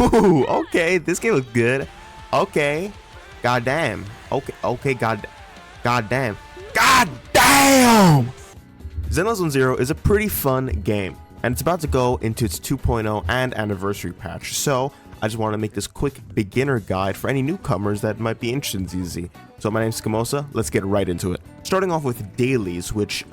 Ooh, okay, this game looks good. Okay, goddamn. Okay, goddamn. Goddamn! Zenless Zone Zero is a pretty fun game, and it's about to go into its 2.0 and anniversary patch, so I just want to make this quick beginner guide for any newcomers that might be interested in ZZ. So my name's Skamosa, let's get right into it. Starting off with Dailies, which,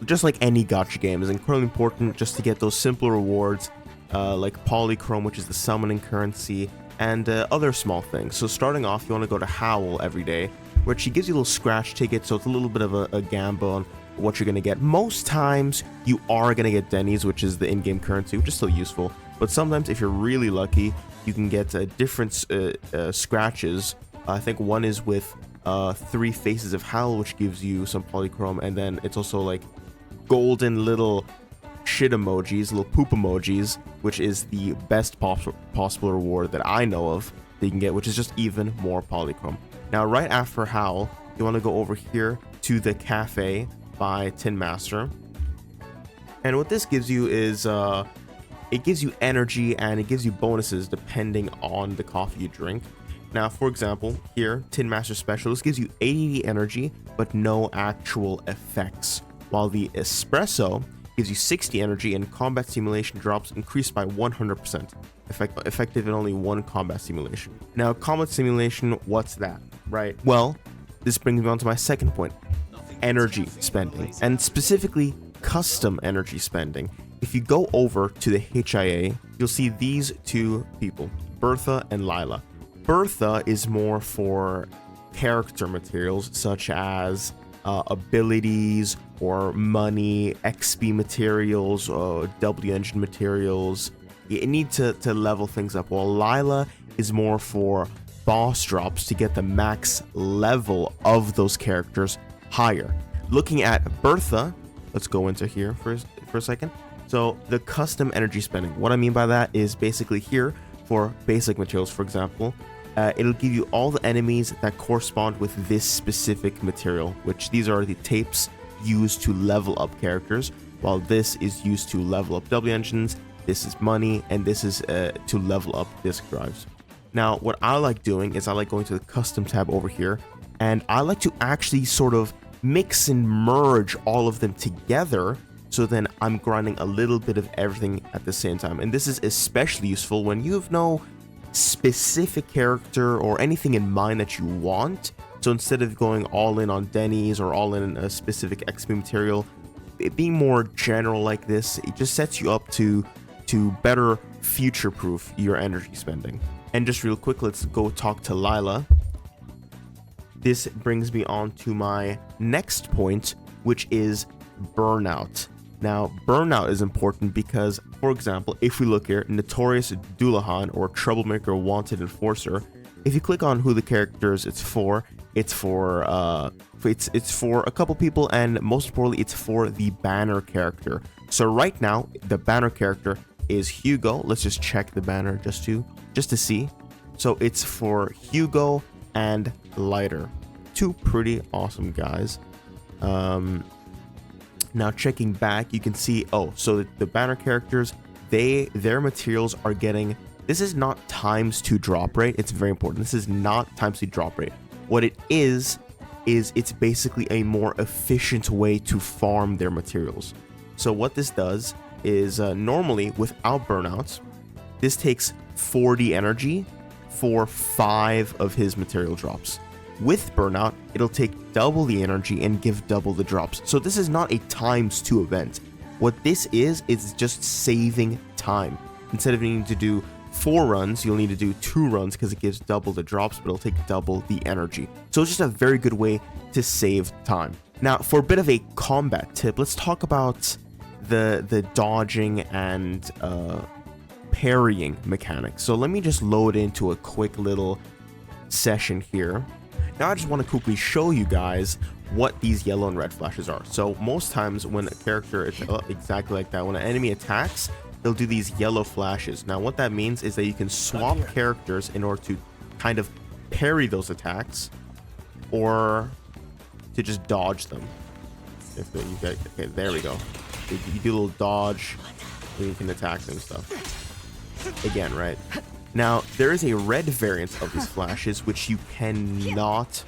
just like any gacha game, is incredibly important just to get those simple rewards, like Polychrome, which is the summoning currency, and other small things. So starting off, you want to go to Howl every day, which she gives you a little scratch ticket, so it's a little bit of a gamble on what you're going to get. Most times, you are going to get Denny's, which is the in-game currency, which is still useful, but sometimes if you're really lucky, you can get different scratches. I think one is with 3 faces of Howl, which gives you some Polychrome, and then it's also like golden little shit emojis, little poop emojis, which is the best possible reward that I know of that you can get, which is just even more Polychrome. Now, right after Howl, you want to go over here to the cafe by Tin Master, and what this gives you is it gives you energy and it gives you bonuses depending on the coffee you drink. Now, for example, here, Tin Master Specialist gives you 80 energy, but no actual effects, while the Espresso gives you 60 energy and combat simulation drops increased by 100%, effective in only 1 combat simulation. Now, combat simulation, what's that, right? Well, this brings me on to my second point, energy spending, and specifically custom energy spending. If you go over to the HIA, you'll see these 2 people, Bertha and Lila. Bertha is more for character materials such as abilities or money, XP materials, W engine materials. You need to level things up, while Lila is more for boss drops to get the max level of those characters higher. Looking at Bertha, let's go into here for a second. So the custom energy spending, what I mean by that is basically here for basic materials, for example, it'll give you all the enemies that correspond with this specific material, which these are the tapes used to level up characters, while this is used to level up W engines, this is money, and this is to level up disk drives. Now, what I like doing is I like going to the custom tab over here, and I like to actually sort of mix and merge all of them together, so then I'm grinding a little bit of everything at the same time. And this is especially useful when you have no specific character or anything in mind that you want. So instead of going all in on Denny's or all in a specific XP material, it being more general like this, it just sets you up to better future-proof your energy spending. And just real quick, let's go talk to Lila. This brings me on to my next point, which is Burnout. Now, Burnout is important because, for example, if we look here, Notorious Dullahan or Troublemaker Wanted Enforcer, if you click on who the characters it's for a couple people, and most importantly, it's for the banner character. So right now, the banner character is Hugo. Let's just check the banner just to see. So it's for Hugo and Lighter, 2 pretty awesome guys. Now checking back, you can see, so the banner characters, their materials are getting, this is not ×2 drop rate. It's very important. This is not ×2 drop rate. What it is it's basically a more efficient way to farm their materials. So what this does is normally without burnouts, this takes 40 energy for 5 of his material drops. With Burnout, it'll take double the energy and give double the drops. So this is not a ×2 event. What this is just saving time. Instead of needing to do 4 runs, you'll need to do 2 runs because it gives double the drops, but it'll take double the energy. So it's just a very good way to save time. Now, for a bit of a combat tip, let's talk about the dodging and parrying mechanics. So let me just load into a quick little session here. Now I just want to quickly show you guys what these yellow and red flashes are. So most times when a character, exactly like that, when an enemy attacks, they'll do these yellow flashes. Now what that means is that you can swap characters in order to kind of parry those attacks or to just dodge them. Okay, there we go. You do a little dodge, then you can attack them and stuff. Again, right? Now, there is a red variant of these flashes, which you cannot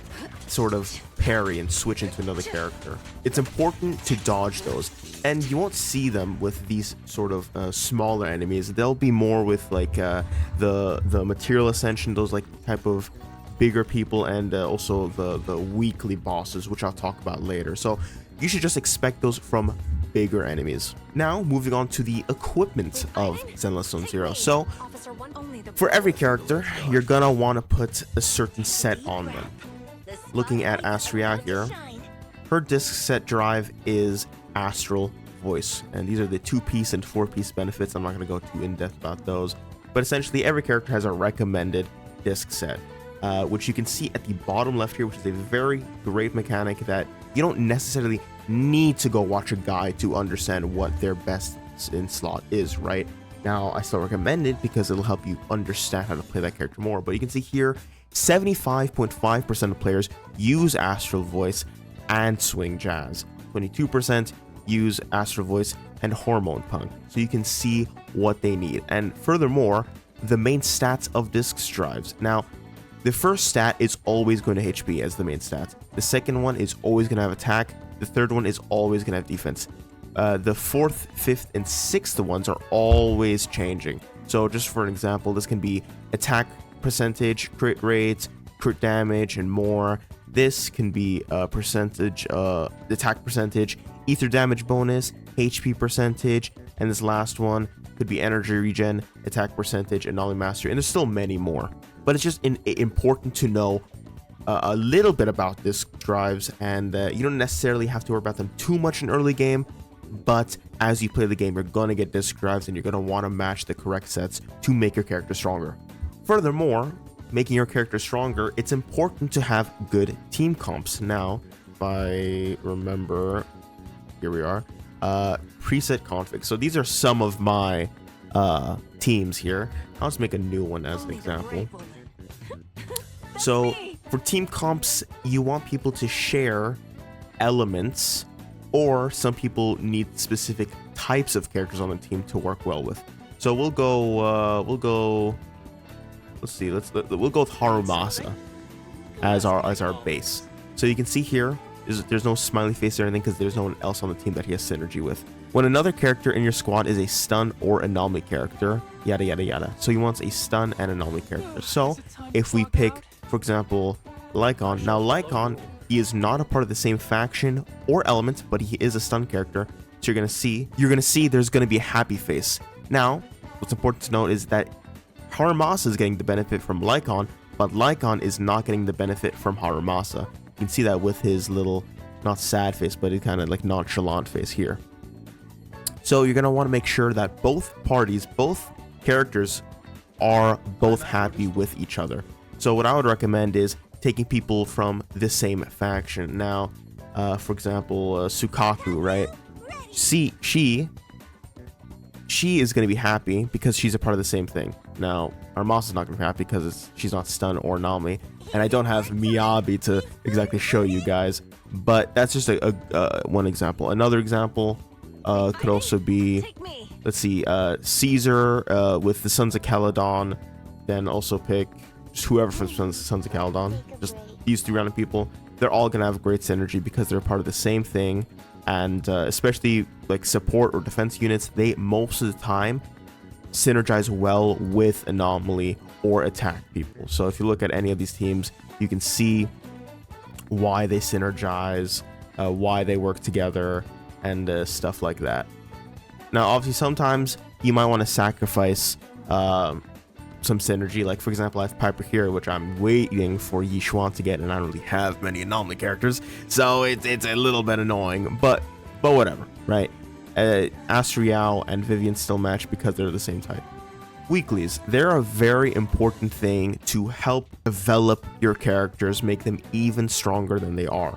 sort of parry and switch into another character. It's important to dodge those, and you won't see them with these sort of smaller enemies. They'll be more with like the material ascension, those like type of bigger people, and also the weekly bosses, which I'll talk about later. So you should just expect those from bigger enemies. Now, moving on to the equipment of Zenless Zone Zero. So, for every character, you're gonna want to put a certain set on them. Looking at Astria here, her disc set drive is Astral Voice, and these are the 2-piece and 4-piece benefits. I'm not gonna go too in-depth about those, but essentially every character has a recommended disc set, which you can see at the bottom left here, which is a very great mechanic that you don't necessarily need to go watch a guide to understand what their best in slot is, right? Now, I still recommend it because it'll help you understand how to play that character more, but you can see here, 75.5% of players use Astral Voice and Swing Jazz. 22% use Astral Voice and Hormone Punk, so you can see what they need. And furthermore, the main stats of disc drives. Now, the first stat is always going to HP as the main stat. The second one is always going to have attack. The third one is always going to have defense. The fourth, fifth, and sixth ones are always changing. So just for an example, this can be attack percentage, crit rate, crit damage, and more. This can be percentage, attack percentage, ether damage bonus, HP percentage, and this last one could be energy regen, attack percentage, anomaly mastery, and there's still many more. But it's just important to know a little bit about disc drives, and you don't necessarily have to worry about them too much in early game, but as you play the game, you're gonna get disc drives, and you're gonna want to match the correct sets to make your character stronger. Furthermore, making your character stronger, it's important to have good team comps. Now, if I remember, here we are, preset config. So these are some of my teams here. I'll just make a new one as an example. So for team comps, you want people to share elements, or some people need specific types of characters on the team to work well with. So we'll go. Let's see. We'll go with Harumasa as our base. So you can see here, there's no smiley face or anything because there's no one else on the team that he has synergy with. When another character in your squad is a stun or anomaly character, yada yada yada. So he wants a stun and anomaly character. So if we pick, for example, Lycon. Now Lycon, he is not a part of the same faction or element, but he is a stun character. So you're gonna see there's gonna be a happy face. Now, what's important to note is that Harumasa is getting the benefit from Lycon, but Lycon is not getting the benefit from Harumasa. You can see that with his little, not sad face, but it's kind of like nonchalant face here. So you're gonna want to make sure that both parties, both characters, are both happy with each other. So what I would recommend is taking people from the same faction. Now, for example, Sukaku, right? She is going to be happy because she's a part of the same thing. Now, Armasa's not going to be happy because she's not stun or anomaly, and I don't have Miyabi to exactly show you guys, but that's just one example. Another example could also be, let's see, Caesar with the Sons of Caledon, then also pick just whoever from Sons of Caledon, just these 3 random people. They're all going to have great synergy because they're part of the same thing, and especially like support or defense units, they most of the time synergize well with anomaly or attack people. So if you look at any of these teams, you can see why they synergize, why they work together, and stuff like that. Now, obviously, sometimes you might want to sacrifice some synergy. Like, for example, I have Piper here, which I'm waiting for Yishuan to get, and I don't really have many anomaly characters, so it's a little bit annoying, but whatever, right? Astriao and Vivian still match because they're the same type. Weeklies, they're a very important thing to help develop your characters, make them even stronger than they are.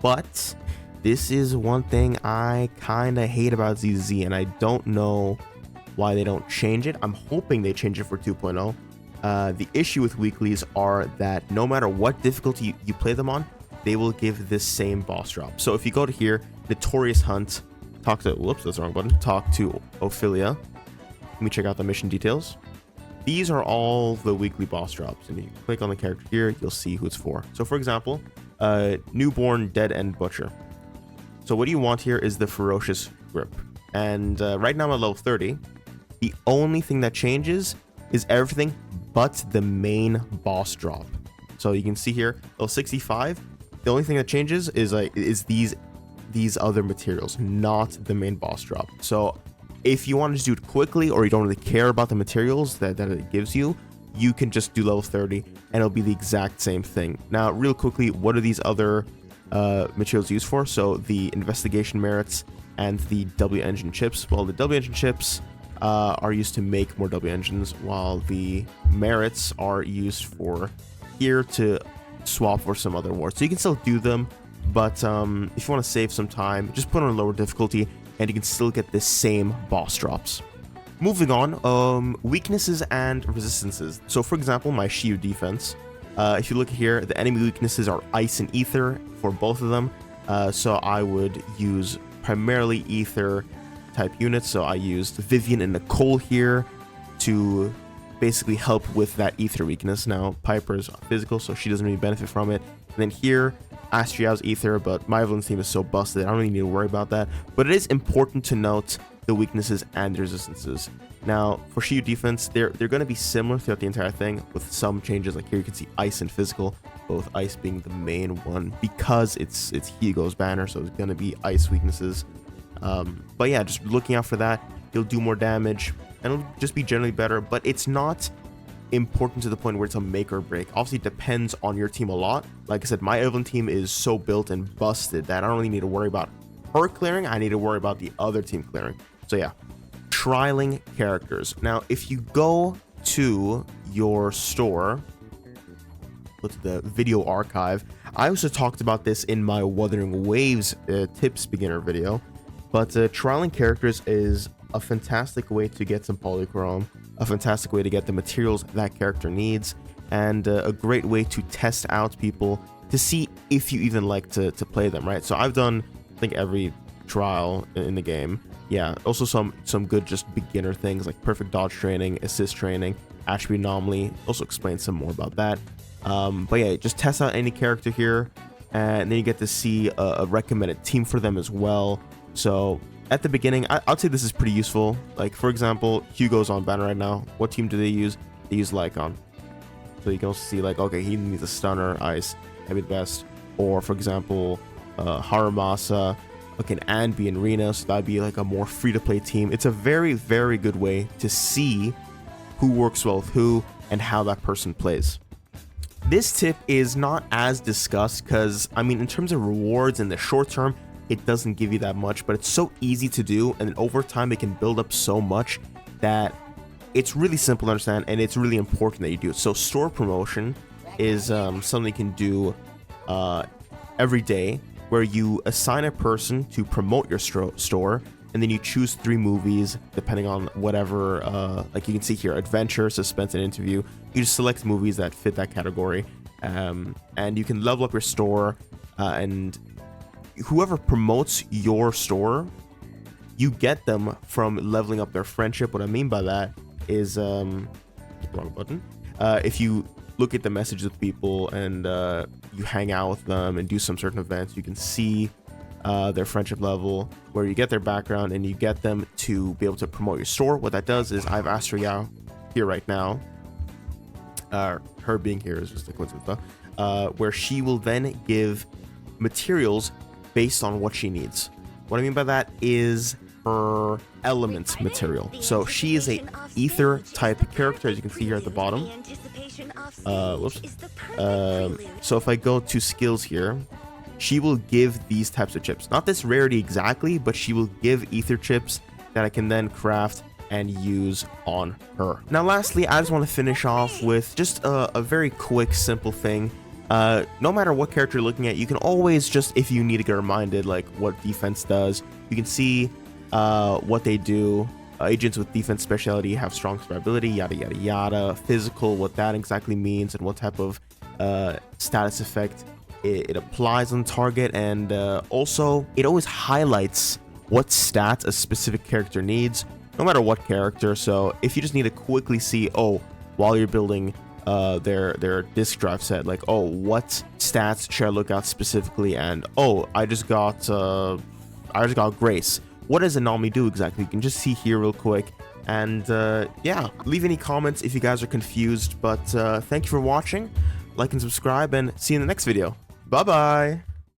But this is one thing I kind of hate about ZZ, and I don't know why they don't change it. I'm hoping they change it for 2.0. The issue with weeklies are that no matter what difficulty you play them on, they will give this same boss drop. So if you go to here, Notorious Hunt, talk to, whoops, that's the wrong button, talk to Ophelia. Let me check out the mission details. these are all the weekly boss drops, and you click on the character here, you'll see who it's for. So for example, newborn dead end butcher. So what you want here is the ferocious grip, and right now I'm at level 30. The only thing that changes is everything but the main boss drop. So you can see here, level 65. The only thing that changes is these other materials, not the main boss drop. So if you want to do it quickly, or you don't really care about the materials that it gives you, you can just do level 30 and it'll be the exact same thing. Now, real quickly, what are these other materials used for? So the investigation merits and the W engine chips. Well, the W engine chips are used to make more W engines, while the merits are used for here to swap for some other awards. So you can still do them, but if you want to save some time, just put on lower difficulty and you can still get the same boss drops. Moving on, weaknesses and resistances. So for example, my Shiyu defense, if you look here, the enemy weaknesses are ice and ether for both of them. So I would use primarily ether type units. So I used Vivian and Nicole here to basically help with that ether weakness. Now Piper's physical, so she doesn't really benefit from it. And then here, Astria's ether, but my Evelyn's team is so busted, I don't really need to worry about that. But it is important to note the weaknesses and the resistances. Now, for Shiyu defense, they're going to be similar throughout the entire thing, with some changes. Like here, you can see ice and physical, both ice being the main one because it's Hugo's banner, so it's going to be ice weaknesses. But yeah, just looking out for that, you'll do more damage, and it'll just be generally better. But it's not important to the point where it's a make or break. Obviously, it depends on your team a lot. Like I said, my Evelyn team is so built and busted that I don't really need to worry about her clearing. I need to worry about the other team clearing. So yeah, trialing characters. Now, if you go to your store, go to the video archive. I also talked about this in my Wuthering Waves tips beginner video, but trialing characters is a fantastic way to get some polychrome, a fantastic way to get the materials that character needs, and a great way to test out people to see if you even like to play them, right? So I've done, I think, every trial in the game. Yeah, also some good just beginner things like perfect dodge training, assist training, attribute anomaly. Also explain some more about that. But yeah, just test out any character here, and then you get to see a recommended team for them as well. So at the beginning, I'd say this is pretty useful. Like for example, Hugo's on banner right now. What team do they use? They use Lycon. So you can also see like, okay, he needs a stunner, ice, maybe the best. Or for example, Haramasa, okay, and be in Rena, so that'd be like a more free-to-play team. It's a very, very good way to see who works well with who and how that person plays. This tip is not as discussed because, I mean, in terms of rewards in the short term, it doesn't give you that much, but it's so easy to do, and then over time it can build up so much that it's really simple to understand, and it's really important that you do it. So store promotion is something you can do every day, where you assign a person to promote your store, and then you choose 3 movies depending on whatever, like you can see here, adventure, suspense, and interview. You just select movies that fit that category, and you can level up your store, and whoever promotes your store, you get them from leveling up their friendship. What I mean by that is, wrong button. If you look at the messages with people and you hang out with them and do some certain events, you can see their friendship level, where you get their background and you get them to be able to promote your store. What that does is, I have Astria here right now. Her being here is just a coincidence, where she will then give materials based on what she needs. What I mean by that is her elements material. So she is a ether type character, as you can see here at the bottom. Whoops. So if I go to skills here, she will give these types of chips. Not this rarity exactly, but she will give ether chips that I can then craft and use on her. Now lastly, I just want to finish off with just a very quick, simple thing. No matter what character you're looking at, you can always just, if you need to get reminded like what defense does, you can see what they do. Agents with defense specialty have strong survivability, yada yada yada. Physical, what that exactly means, and what type of status effect it applies on target, and also it always highlights what stats a specific character needs, no matter what character. So if you just need to quickly see, oh, while you're building their disk drive set. Like, oh, what stats should I look at specifically? And oh, I just got Grace. What does Anami do exactly? You can just see here real quick. And yeah, leave any comments if you guys are confused. But thank you for watching. Like and subscribe, and see you in the next video. Bye bye.